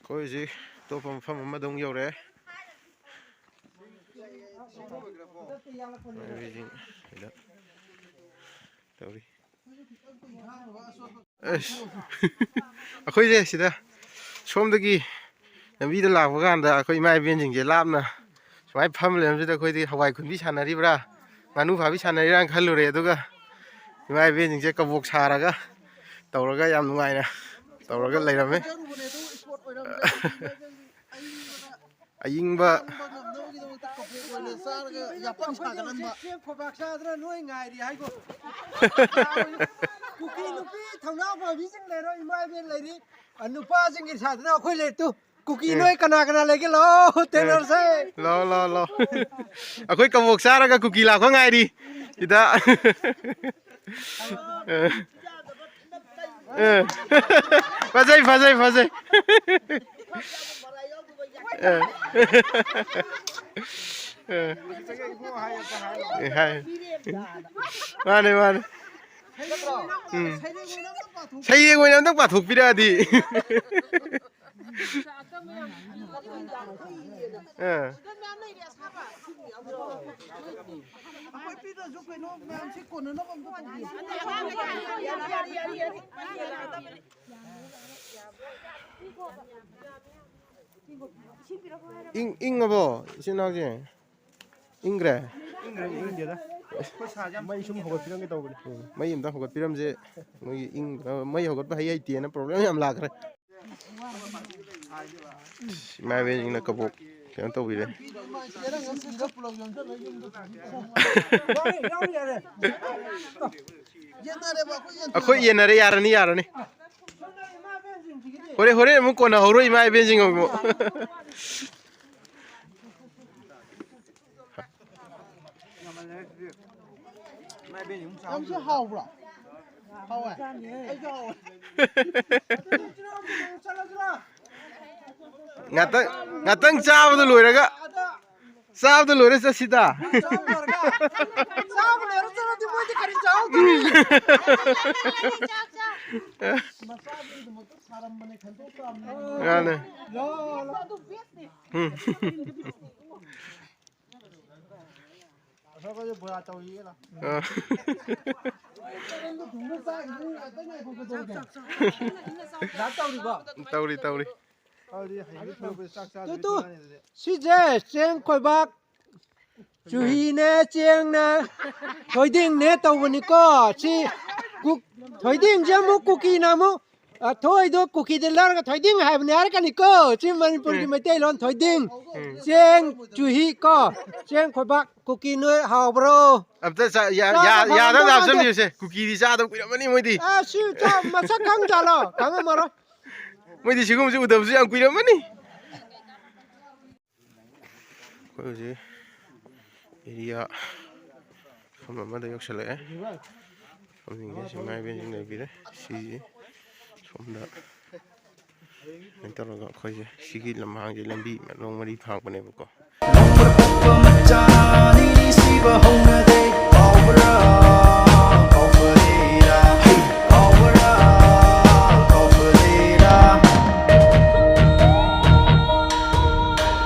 ꯑꯩꯈꯣꯏꯁꯤ ꯑꯇꯣꯞꯄ ꯃꯐꯝ ꯑꯃꯗ ꯑꯃꯨꯛ ꯌꯧꯔꯛꯑꯦ ꯇꯧꯔꯤ ꯑꯁ ꯑꯩꯈꯣꯏꯁꯦ ꯁꯤꯗ ꯁꯣꯝꯗꯒꯤ ꯂꯝꯕꯤꯗ ꯂꯥꯛꯄ ꯀꯥꯟꯗ ꯑꯩꯈꯣꯏ ꯏꯃꯥ ꯏꯕꯦꯟꯁꯤꯡꯁꯦ ꯂꯥꯞꯅ ꯁꯨꯃꯥꯏꯅ ꯐꯝ ꯂꯩꯔꯝꯕꯁꯤꯗ ꯑꯩꯈꯣꯏꯗꯤ ꯍꯋꯥꯏ ꯈꯨꯟꯕꯤ ꯁꯥꯟꯅꯔꯤꯕ꯭ꯔꯥ ꯉꯥꯅꯨ ꯐꯥꯕꯤ ꯁꯥꯟꯅꯔꯤꯕ꯭ꯔꯥ ꯈꯜꯂꯨꯔꯦ ꯑꯗꯨꯒ ꯏꯃꯥ ꯏꯕꯦꯟꯁꯤꯡꯁꯦ ꯀꯕꯣꯛ ꯁꯥꯔꯒ ꯇꯧꯔꯒ ꯌꯥꯝ ꯅꯨꯡꯉꯥꯏꯅ ꯇꯧꯔꯒ ꯂꯩꯔꯝꯃꯦ ꯑꯌꯤꯡꯕ ꯈꯣꯏꯕꯥꯛ ꯆꯥꯗꯅ ꯅꯣꯏ ꯉꯥꯏꯔꯤ ꯍꯥꯏꯀꯣ ꯀꯨꯀꯤ ꯅꯨꯄꯤ ꯊꯧꯅꯥ ꯐꯕꯤꯁꯤꯡ ꯂꯩꯔꯣ ꯏꯃꯥ ꯏꯕꯦꯟ ꯂꯩꯔꯤ ꯅꯨꯄꯥꯁꯤꯡꯒꯤ ꯁꯥꯗꯅ ꯑꯩꯈꯣꯏ ꯂꯩꯇꯨ ꯀꯨꯀꯤ ꯅꯣꯏ ꯀꯅꯥ ꯂꯩꯒꯦ ꯂꯥꯛꯑꯣ ꯇꯦꯟꯅꯔꯁꯦ ꯂꯥꯛꯑꯣ ꯑꯩꯈꯣꯏ ꯀꯕꯣꯛ ꯆꯥꯔꯒ ꯀꯨꯀꯤ ꯂꯥꯛꯄ ꯉꯥꯏꯔꯤ ꯁꯤꯗ ꯐꯖꯩ ꯃꯥꯅꯦ ꯁꯩꯔꯦꯡ ꯑꯣꯏꯅ ꯑꯝꯇꯪ ꯄꯥꯊꯣꯛꯄꯤꯔꯛꯑꯗꯤ ꯏꯪꯉꯕꯣ ꯏꯆꯤꯟ ꯏꯅꯥꯎꯁꯦ ꯏꯪꯈ꯭ꯔꯦ ꯃꯩ ꯁꯨꯝ ꯍꯧꯒꯠꯄꯤꯔꯝꯒꯦ ꯇꯧꯕꯅꯤ ꯃꯩ ꯑꯃꯇ ꯍꯧꯒꯠꯄꯤꯔꯝꯁꯦ ꯃꯣꯏꯒꯤ ꯃꯩ ꯍꯧꯒꯠꯄ ꯍꯩꯇꯦꯅ ꯄ꯭ꯔꯣꯕ꯭ꯂꯦꯝ ꯌꯥꯝ ꯂꯥꯛꯈ꯭ꯔꯦ ꯏꯃꯥ ꯏꯕꯦꯟꯁꯤꯡꯅ ꯀꯕꯣꯛ ꯀꯩꯅꯣ ꯇꯧꯕꯤꯔꯦ ꯑꯩꯈꯣই ꯌꯦꯟꯅꯔꯦ ꯌꯥꯔꯅꯤ ꯍꯣꯔꯦꯟ ꯑꯃꯨꯛ ꯀꯣꯟꯅꯍꯧꯔꯣꯏ ꯏꯃꯥ ꯏꯕꯦꯟꯁꯤꯡ ꯑꯃꯨꯛ ꯌꯥꯝꯁꯨ ꯍꯥꯎꯕ꯭ꯔꯣ ꯍꯥꯎꯋꯦ ꯑꯩꯁꯨ ꯍꯥꯎꯋꯦ ꯉꯥꯛꯇꯪ ꯆꯥꯕꯗ ꯂꯣꯏꯔꯒ ꯆꯠꯁꯤꯗ ꯇꯧꯔꯤ ꯁꯤꯁꯦ ꯆꯦꯡ ꯈꯣꯏꯕꯥꯛ ꯆꯨꯍꯤꯅꯦ ꯆꯦꯡꯅꯦ ꯊꯣꯏꯗꯤꯡꯅꯦ ꯇꯧꯕꯅꯤꯀꯣ ꯁꯤ ꯊꯣꯏꯗꯤꯡꯁꯦ ꯑꯃꯨꯛ ꯀꯨꯀꯤꯅ ꯑꯃꯨꯛ ꯊꯣꯏꯗꯣ ꯀꯨꯀꯤꯗ ꯂꯧꯔꯒ ꯊꯣꯏꯗꯤꯡ ꯍꯥꯏꯕꯅꯤ ꯍꯥꯏꯔꯛꯀꯅꯤꯀꯣ ꯁꯤ ꯃꯅꯤꯄꯨꯔꯒꯤ ꯃꯩꯇꯩꯂꯣꯟ ꯊꯣꯏꯗꯤꯡ ꯆꯦꯡ ꯆꯨꯍꯤ ꯀꯣ ꯆꯦꯡ ꯈꯣꯏꯕꯥꯛ ꯀꯨꯀꯤ ꯅꯣꯏ ꯍꯥꯎꯕ꯭ꯔꯣ ꯑꯝꯇ ꯌꯥꯗꯕ ꯍꯥꯞꯆꯟꯕꯤꯌꯨꯁꯦ ꯀꯨꯀꯤꯗꯤ ꯆꯥꯗꯕ ꯀꯨꯏꯔꯝꯃꯅꯤ ꯃꯣꯏꯗꯤ ꯁꯤ ꯃꯁꯛ ꯈꯪꯖꯥꯠꯂꯣ ꯈꯪꯉꯝꯃꯔꯣꯏ ꯃꯣꯏꯗꯤ ꯁꯤꯒꯨꯝꯕꯁꯤ ꯎꯗꯕꯁꯨ ꯌꯥꯝ ꯀꯨꯏꯔꯝꯃꯅꯤ ꯑꯩꯈꯣꯏ ꯍꯧꯖꯤꯛ ꯑꯦꯔꯤꯌꯥ ꯃꯐꯝ ꯑꯃꯗ ꯌꯧꯁꯜꯂꯛꯑꯦ ꯃꯐꯝꯁꯤꯡꯁꯦ ꯏꯃꯥ ꯏꯕꯦꯟꯁꯤꯡ ꯂꯩꯕꯤꯔꯦ ꯁꯤꯁꯤ ꯁꯣꯝꯗ ꯀꯩꯅꯣ ꯇꯧꯔꯒ ꯑꯩꯈꯣꯏꯁꯦ ꯁꯤꯒꯤ ꯂꯝꯍꯥꯡꯁꯦ ꯂꯝꯕꯤ ꯃꯔꯤ ꯐꯥꯡꯕꯅꯦꯕꯀꯣ